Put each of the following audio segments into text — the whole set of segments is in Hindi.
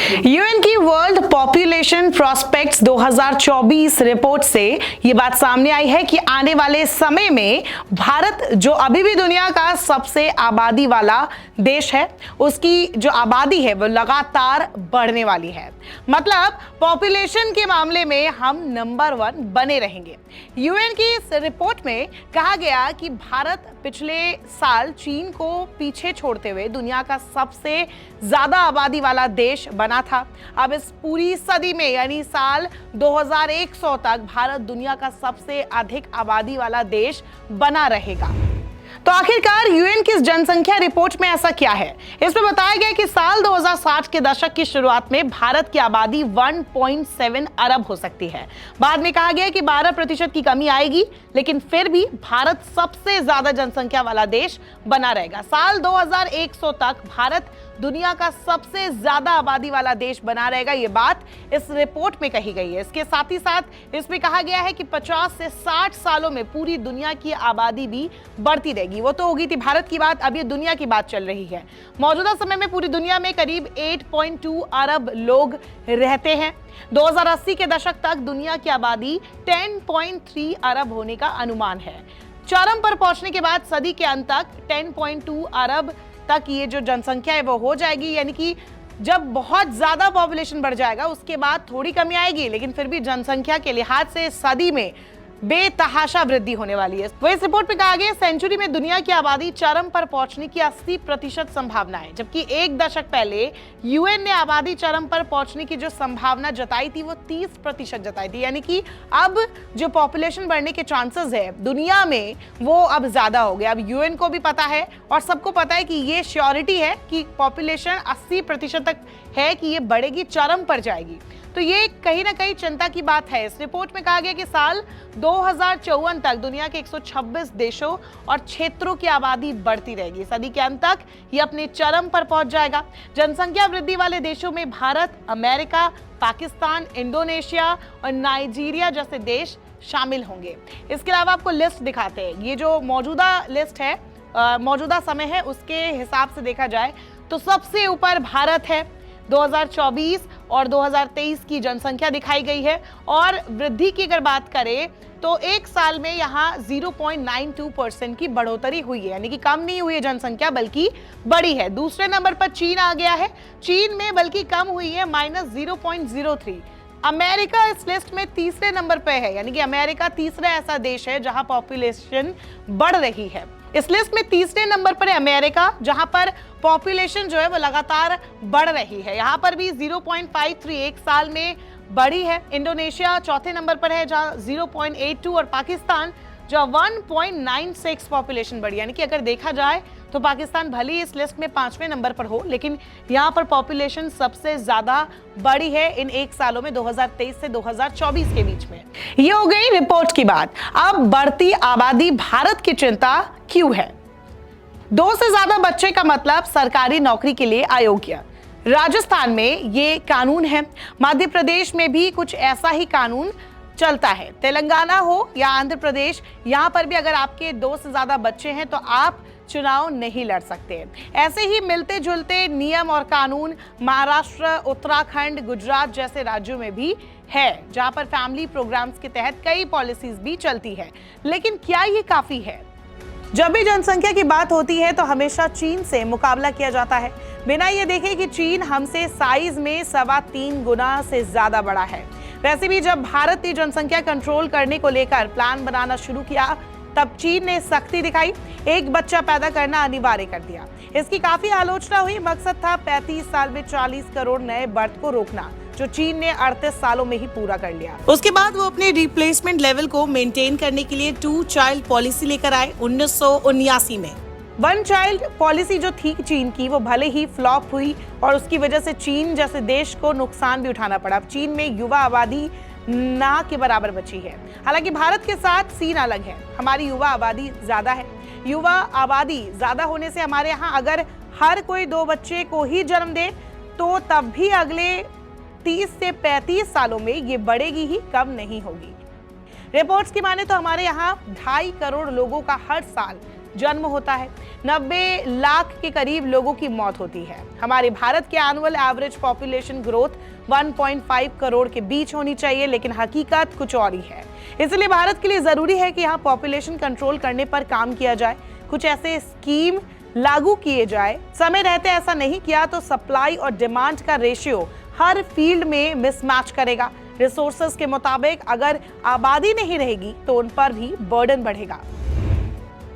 यूएन की वर्ल्ड पॉपुलेशन प्रोस्पेक्ट्स 2024 रिपोर्ट से ये बात सामने आई है कि आने वाले समय में भारत, जो अभी भी दुनिया का सबसे आबादी वाला देश है, उसकी जो आबादी है वो लगातार बढ़ने वाली है। मतलब पॉपुलेशन के मामले में हम नंबर 1 बने रहेंगे। यूएन की इस रिपोर्ट में कहा गया कि भारत पिछले साल चीन को पीछे छोड़ते हुए दुनिया का सबसे ज्यादा आबादी वाला देश बना था। अब इस पूरी सदी में यानी साल 2100 तक भारत दुनिया का सबसे अधिक आबादी वाला देश बना रहेगा। तो आखिरकार यूएन की इस जनसंख्या रिपोर्ट में ऐसा क्या है? इसमें बताया गया कि साल 2060 के दशक की शुरुआत में भारत की आबादी 1.7 अरब हो सकती है। बाद में कहा गया कि 12% की कमी आएगी, लेकिन फिर भी भारत सबसे ज्यादा जनसंख्या वाला देश बना रहेगा। साल 2100 तक भारत दुनिया का सबसे ज्यादा आबादी वाला देश बना रहेगा। ये बात इस रिपोर्ट में कही गई है। इसके साथ ही साथ इसमें कहा गया है कि 50 से 60 सालों में पूरी दुनिया की आबादी भी बढ़ती रहेगी। वो तो होगी थी भारत की बात, अब ये दुनिया की बात चल रही है। मौजूदा समय में पूरी दुनिया में करीब 8.2 अरब लोग रहते हैं। 2080 के दशक तक दुनिया की आबादी 10.3 अरब होने का अनुमान है। चरम पर पहुंचने के बाद सदी के अंत तक 10.2 अरब तक ये जो जनसंख्या है वो हो जाएगी। यानी कि जब बहुत ज्यादा पॉपुलेशन बढ़ जाएगा उसके बाद थोड़ी कमी आएगी, लेकिन फिर भी जनसंख्या के लिहाज से सदी में बेतहाशा वृद्धि होने वाली है। वही इस रिपोर्ट में कहा गया सेंचुरी में दुनिया की आबादी चरम पर पहुंचने की 80% संभावना है, जबकि एक दशक पहले यूएन ने आबादी चरम पर पहुंचने की जो संभावना जताई थी वो 30% जताई थी। यानी कि अब जो पॉपुलेशन बढ़ने के चांसेस है दुनिया में वो अब ज्यादा हो गया। अब यूएन को भी पता है और सबको पता है कि ये श्योरिटी है कि पॉपुलेशन 80% तक है कि ये बढ़ेगी, चरम पर जाएगी। तो ये कहीं ना कहीं चिंता की बात है। इस रिपोर्ट में कहा गया कि साल 2054 तक दुनिया के 126 देशों और क्षेत्रों की आबादी बढ़ती रहेगी। सदी के अंत तक ये अपने चरम पर पहुंच जाएगा। जनसंख्या वृद्धि वाले देशों में भारत, अमेरिका, पाकिस्तान, इंडोनेशिया और नाइजीरिया जैसे देश शामिल होंगे। इसके अलावा आपको लिस्ट दिखाते हैं। ये जो मौजूदा लिस्ट है, मौजूदा समय है, उसके हिसाब से देखा जाए तो सबसे ऊपर भारत है। 2024 और 2023 की जनसंख्या दिखाई गई है और वृद्धि की अगर बात करें तो एक साल में यहाँ 0.92% की बढ़ोतरी हुई है। यानी कि कम नहीं हुई है जनसंख्या, बल्कि बढ़ी है। दूसरे नंबर पर चीन आ गया है। चीन में बल्कि कम हुई है, -0.03। अमेरिका इस लिस्ट में तीसरे नंबर पे है। यानी कि अमेरिका तीसरा ऐसा देश है जहां पॉपुलेशन बढ़ रही है। इस लिस्ट में तीसरे नंबर पर है अमेरिका, जहां पर पॉपुलेशन जो है वो लगातार बढ़ रही है। यहां पर भी 0.53 एक साल में बढ़ी है। इंडोनेशिया चौथे नंबर पर है जहां 0.82 और पाकिस्तान जो 1.96 पॉपुलेशन बढ़ी। यानी कि अगर देखा जाए तो पाकिस्तान भले ही इस लिस्ट में 5वें नंबर पर हो, लेकिन यहाँ पर पॉपुलेशन सबसे ज्यादा बढ़ी है इन एक सालों में, 2023 से 2024 के बीच में। ये हो गई रिपोर्ट की बात। अब बढ़ती आबादी भारत की चिंता क्यों है? 2 से ज्यादा बच्चे का मतलब सरकारी नौकरी के लिए अयोग्य। राजस्थान में ये कानून है। मध्य प्रदेश में भी कुछ ऐसा ही कानून चलता है। तेलंगाना हो या आंध्र प्रदेश, यहाँ पर भी अगर आपके 2 से ज्यादा बच्चे हैं तो आप चुनाव नहीं लड़ सकते। ऐसे ही मिलते जुलते नियम और कानून महाराष्ट्र, उत्तराखंड, गुजरात जैसे राज्यों में भी है, जहां पर फैमिली प्रोग्राम्स के तहत कई पॉलिसीज भी चलती है। लेकिन क्या ये काफी है? जब भी जनसंख्या की बात होती है तो हमेशा चीन से मुकाबला किया जाता है, बिना ये देखे कि चीन हमसे साइज में 3.25 गुना से ज्यादा बड़ा है। वैसे भी जब भारत ने जनसंख्या कंट्रोल करने को लेकर प्लान बनाना शुरू किया तब चीन ने सख्ती दिखाई, एक बच्चा पैदा करना अनिवार्य कर दिया। इसकी काफी आलोचना हुई। मकसद था 35 साल में 40 करोड़ नए बर्थ को रोकना, जो चीन ने 38 सालों में ही पूरा कर लिया। उसके बाद वो अपने रिप्लेसमेंट लेवल को मेंटेन करने के लिए 2 चाइल्ड पॉलिसी लेकर आए 1979 में। 1 चाइल्ड पॉलिसी जो थी चीन की, वो भले ही फ्लॉप हुई और उसकी वजह से चीन जैसे देश को नुकसान भी उठाना पड़ा। चीन में युवा आबादी ना के बराबर बची है। हालांकि भारत के साथ सीन अलग है। हमारी युवा आबादी ज्यादा है। युवा आबादी ज्यादा होने से हमारे यहाँ अगर हर कोई 2 बच्चे को ही जन्म दे तो तब भी अगले 30 से 35 सालों में ये बढ़ेगी ही, कम नहीं होगी। रिपोर्ट्स की माने तो हमारे यहाँ 2.5 करोड़ लोगों का हर साल जन्म होता है। 90 लाख के करीब लोगों की मौत होती है। हमारे भारत के annual average population growth 1.5 crore के बीच होनी चाहिए, लेकिन हकीकत कुछ और ही है। इसलिए भारत के लिए जरूरी है कि यहाँ पॉपुलेशन कंट्रोल करने पर काम किया जाए, कुछ ऐसे स्कीम लागू किए जाए। समय रहते ऐसा नहीं किया तो सप्लाई और डिमांड का रेशियो हर फील्ड में मिसमैच करेगा। रिसोर्सेज के मुताबिक अगर आबादी नहीं रहेगी तो उन पर भी बर्डन बढ़ेगा।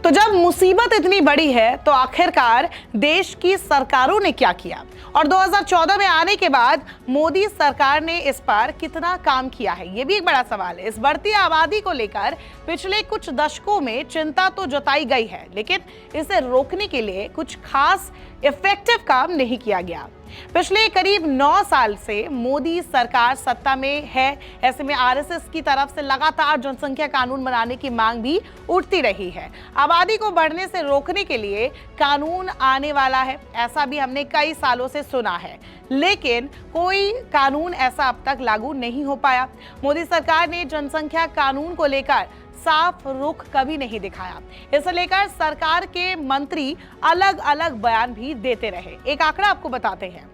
तो जब मुसीबत इतनी बड़ी है तो आखिरकार देश की सरकारों ने क्या किया और 2014 में आने के बाद मोदी सरकार ने इस पर कितना काम किया है, ये भी एक बड़ा सवाल है। इस बढ़ती आबादी को लेकर पिछले कुछ दशकों में चिंता तो जताई गई है, लेकिन इसे रोकने के लिए कुछ खास इफेक्टिव काम नहीं किया गया। पिछले करीब 9 साल से मोदी सरकार सत्ता में है। ऐसे में आरएसएस की तरफ से लगातार जनसंख्या कानून बनाने की मांग भी उठती रही है। आबादी को बढ़ने से रोकने के लिए कानून आने वाला है, ऐसा भी हमने कई सालों से सुना है, लेकिन कोई कानून ऐसा अब तक लागू नहीं हो पाया। मोदी सरकार ने जनसंख्या कानून को लेकर साफ रुख कभी नहीं दिखाया। इसे लेकर सरकार के मंत्री अलग अलग बयान भी देते रहे। एक आंकड़ा आपको बताते हैं।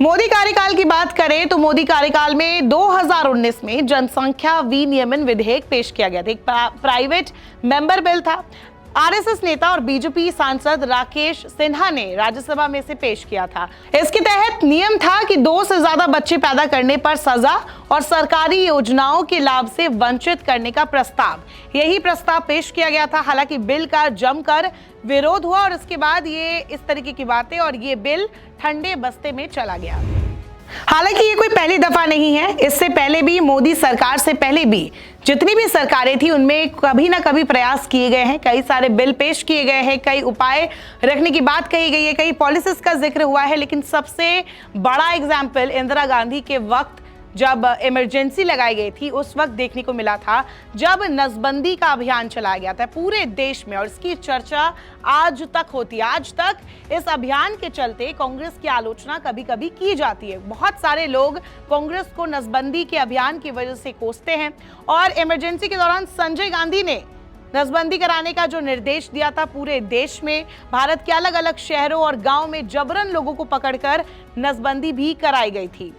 मोदी कार्यकाल की बात करें तो मोदी कार्यकाल में 2019 में जनसंख्या विनियमन विधेयक पेश किया गया था। एक प्राइवेट मेंबर बिल था। आरएसएस नेता और बीजेपी सांसद राकेश सिन्हा ने राज्यसभा में से पेश किया था। इसके तहत नियम था कि 2 से ज्यादा बच्चे पैदा करने पर सजा और सरकारी योजनाओं के लाभ से वंचित करने का प्रस्ताव, यही प्रस्ताव पेश किया गया था। हालांकि बिल का जमकर विरोध हुआ और इसके बाद ये इस तरीके की बातें और ये बिल ठंडे बस्ते में चला गया। हालांकि ये कोई पहली दफा नहीं है। इससे पहले भी मोदी सरकार से पहले भी जितनी भी सरकारें थी उनमें कभी ना कभी प्रयास किए गए हैं, कई सारे बिल पेश किए गए हैं, कई उपाय रखने की बात कही गई है, कई पॉलिसीज का जिक्र हुआ है। लेकिन सबसे बड़ा एग्जाम्पल इंदिरा गांधी के वक्त जब इमरजेंसी लगाई गई थी उस वक्त देखने को मिला था, जब नसबंदी का अभियान चलाया गया था पूरे देश में, और इसकी चर्चा आज तक होती है। आज तक इस अभियान के चलते कांग्रेस की आलोचना कभी कभी की जाती है। बहुत सारे लोग कांग्रेस को नसबंदी के अभियान की वजह से कोसते हैं और इमरजेंसी के दौरान संजय गांधी ने नसबंदी कराने का जो निर्देश दिया था पूरे देश में, भारत के अलग अलग शहरों और गांव में जबरन लोगों को पकड़कर नसबंदी भी कराई गई थी।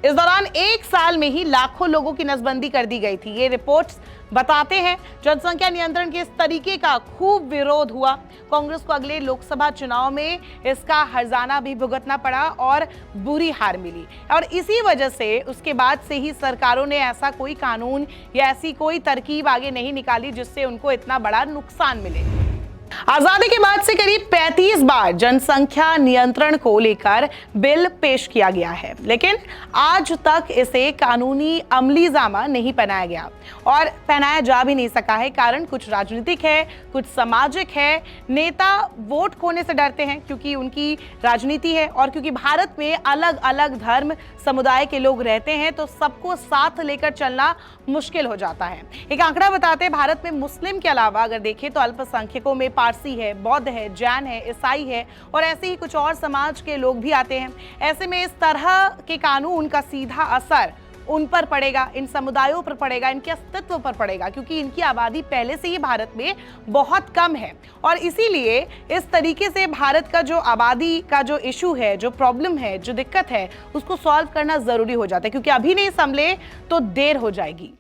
इस दौरान 1 साल में ही लाखों लोगों की नसबंदी कर दी गई थी। ये रिपोर्ट्स बताते हैं जनसंख्या नियंत्रण के इस तरीके का खूब विरोध हुआ। कांग्रेस को अगले लोकसभा चुनाव में इसका हर्जाना भी भुगतना पड़ा और बुरी हार मिली, और इसी वजह से उसके बाद से ही सरकारों ने ऐसा कोई कानून या ऐसी कोई तरकीब आगे नहीं निकाली जिससे उनको इतना बड़ा नुकसान मिले। आजादी के बाद से करीब 35 बार जनसंख्या नियंत्रण को लेकर बिल पेश किया गया है, लेकिन आज तक इसे कानूनी अमलीजामा नहीं पहनाया गया और पहनाया जा भी नहीं सका है। कारण कुछ राजनीतिक है, कुछ सामाजिक है। नेता वोट खोने से डरते हैं क्योंकि उनकी राजनीति है, और क्योंकि भारत में अलग अलग धर्म समुदाय के लोग रहते हैं तो सबको साथ लेकर चलना मुश्किल हो जाता है। एक आंकड़ा बताते हैं, भारत में मुस्लिम के अलावा अगर देखें तो अल्पसंख्यकों में पारसी है, बौद्ध है, जैन है, ईसाई है और ऐसे ही कुछ और समाज के लोग भी आते हैं। ऐसे में इस तरह के कानून का सीधा असर उन पर पड़ेगा, इन समुदायों पर पड़ेगा, इनके अस्तित्व पर पड़ेगा, क्योंकि इनकी आबादी पहले से ही भारत में बहुत कम है। और इसीलिए इस तरीके से भारत का जो आबादी का जो इशू है, जो प्रॉब्लम है, जो दिक्कत है, उसको सॉल्व करना जरूरी हो जाता है, क्योंकि अभी नहीं संभले तो देर हो जाएगी।